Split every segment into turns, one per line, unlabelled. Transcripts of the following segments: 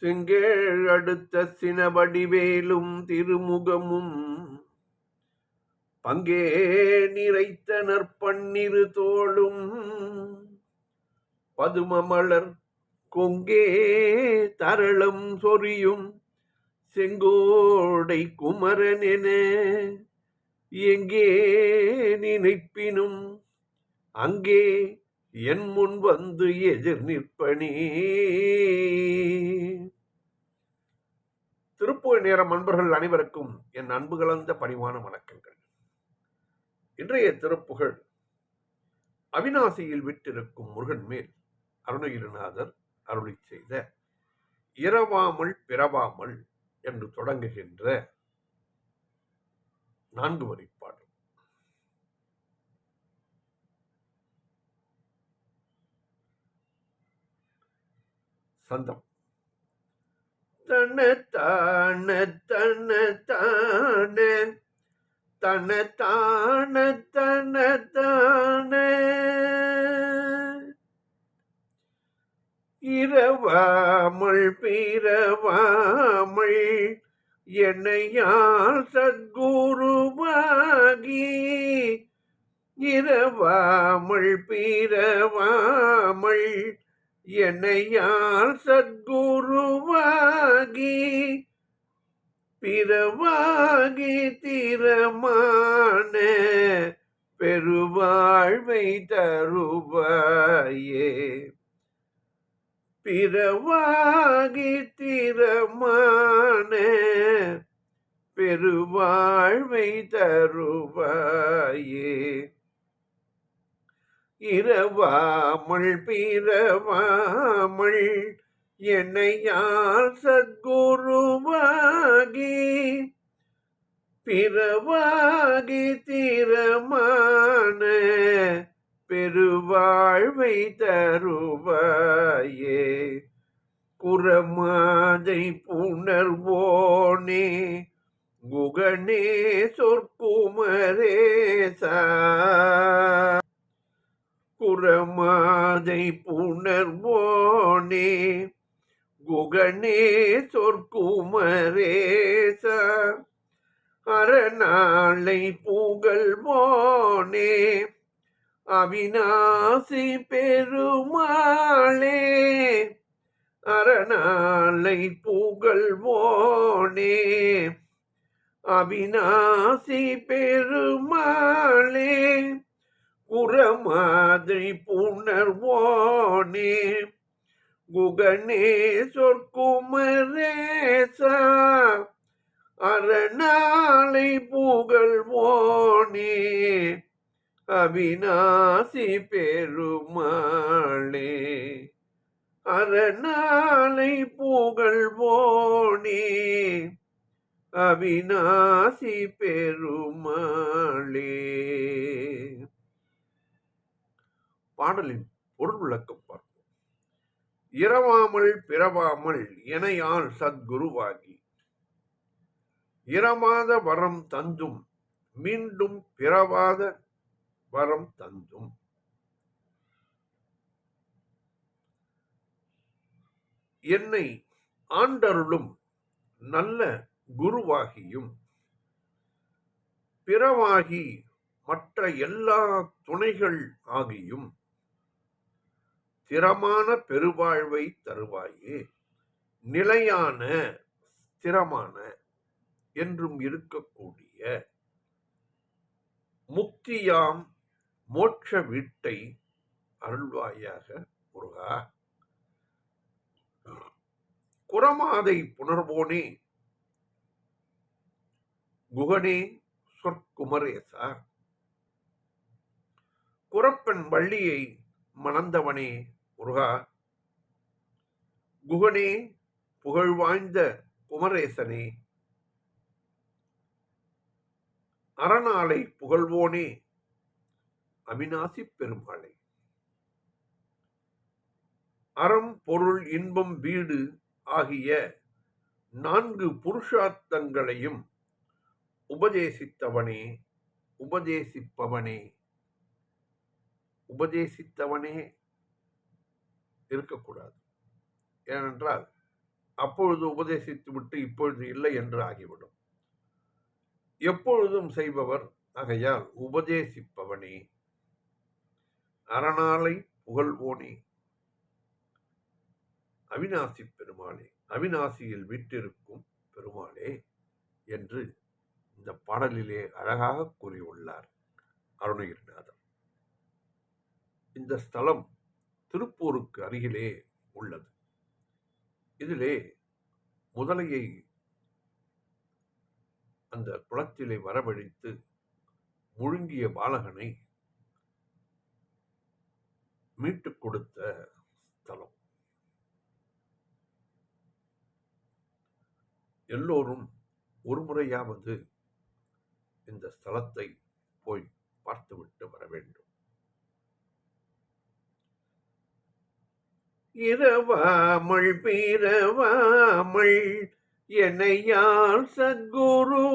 செங்கேழ் அடுத்த சினவடிவேலும் திருமுகமும் பங்கே நிறைத்த நற்பன்னிரு தோளும் பதுமமலர் கொங்கே தரளம் சொரியும் செங்கோடை குமரனென எங்கே நினைப்பினும் அங்கே என் முன் வந்து எதிர் நிற்பனே. திருப்புகழ் நேரம் அன்பர்கள் அனைவருக்கும் என் அன்பு கலந்த பணிவான வணக்கங்கள். இன்றைய திருப்புகழ் அவிநாசியில் விட்டிருக்கும் முருகன் மேல் அருணகிரிநாதர் அருளி செய்த இரவாமல் பிறவாமல் என்று தொடங்குகின்ற 4 வரிப்பாடல். சந்தம் தன தான தன தான தன தான தன தான இரவாமல் பிறவாமல் என்னையால் சத்குருவாகி இரவாமல் பிறவாமல் என்னையால் சத்குருவாகி பிறவாகி தீரமான பெருவாழ்வை தருவாயே. பிறவாகி தீரமான பெருவாழ்வை தருவாயே. இரவாமல் பிறவாமல் என்னையால் சத்குருவாகி பிறவாகி தீரமான பெருவாழ்வை தருவாயே. குரமாதை புணர்வோனே குகனே சொற்குமரேசா. குரமாதை புணர்வோனே குகனே சொற்குமரேசா. அரணாளை புகழ்வோனே அவிநாசி பெருமாளே. அரணாளை புகழ்வோனே அவிநாசி பெருமாளே. குரமாதை புணர்வோனே குகனே சொற்குமரேசா. அரணாளை புகழ்வோனே அவிநாசி பெருமாளே. அரணாளை புகழ்வோனே அவிநாசி பெருமாளே. பாடலின் பொருள் விளக்கம் பார்ப்போம். இரவாமல் பிறவாமல் எனையால் சத்குருவாகி இரவாத வரம் தந்தும் மீண்டும் பிறவாத வரம் தந்தும் என்னை ஆண்டருளும் நல்ல குருவாகியும் பிறவாகி மற்ற எல்லா துணைகள் ஆகியும் ஸ்திரமான பெருவாழ்வை தருவாயே. நிலையான ஸ்திரமான என்றும் இருக்கக்கூடிய முக்தியாம் மோட்ச வீட்டை அருள்வாயாக முருகா. குரமாதை புணர்வோனே குகனே சொற்குமரேசா. குரப்பன் வள்ளியை மணந்தவனே முருகா. குகனே புகழ்வாய்ந்த குமரேசனே. அரணாளை புகழ்வோனே அவிநாசி பெருமாளை. அறம் பொருள் இன்பம் வீடு ஆகிய 4 புருஷார்த்தங்களையும் உபதேசித்தவனே உபதேசிப்பவனே. உபதேசித்தவனே இருக்கக்கூடாது. ஏனென்றால் அப்பொழுது உபதேசித்து விட்டு இப்பொழுது இல்லை என்று ஆகிவிடும். எப்பொழுதும் செய்பவர் ஆகையால் உபதேசிப்பவனே, அரணாலை புகழ்வோனே, அவிநாசி பெருமாளே, அவிநாசியில் வீற்றிருக்கும் பெருமாளே என்று இந்த பாடலிலே அழகாக கூறியுள்ளார் அருணகிரிநாதர். இந்த ஸ்தலம் திருப்பூருக்கு அருகிலே உள்ளது. இதிலே முதலையை அந்த குளத்திலே வரவழைத்து முழுங்கிய பாலகனை மீட்டுக் கொடுத்த ஸ்தலம். எல்லோரும் ஒரு முறையாவது இந்த ஸ்தலத்தை போய் பார்த்துவிட்டு வர வேண்டும். இரவாமல் பிறவாமல் என்னையால் சத்குருவாகி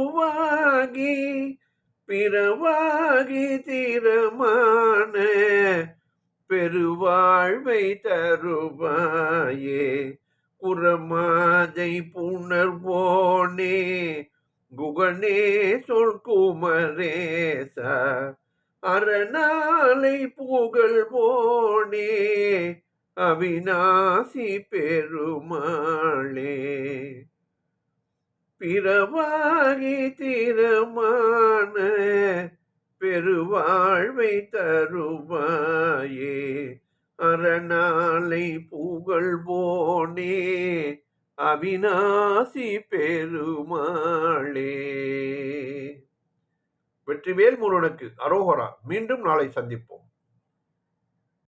பிறவாகி தீரமான பெருவாழ்வை தருவாயே, குரமாதை புணர்வோனே, குகனே சொல் குமரேசா, அரணாலை புகழ்வோனே, அவிநாசி பெருமாளே, பிறவாகி தீரமான பெருவாழ்வை தருவாயே, அரணாலை புகழ்வோனே, அவிநாசி பெருமாளே. வெற்றிவேல் முருகனுக்கு அரோகரா. மீண்டும் நாளை சந்திப்போம்.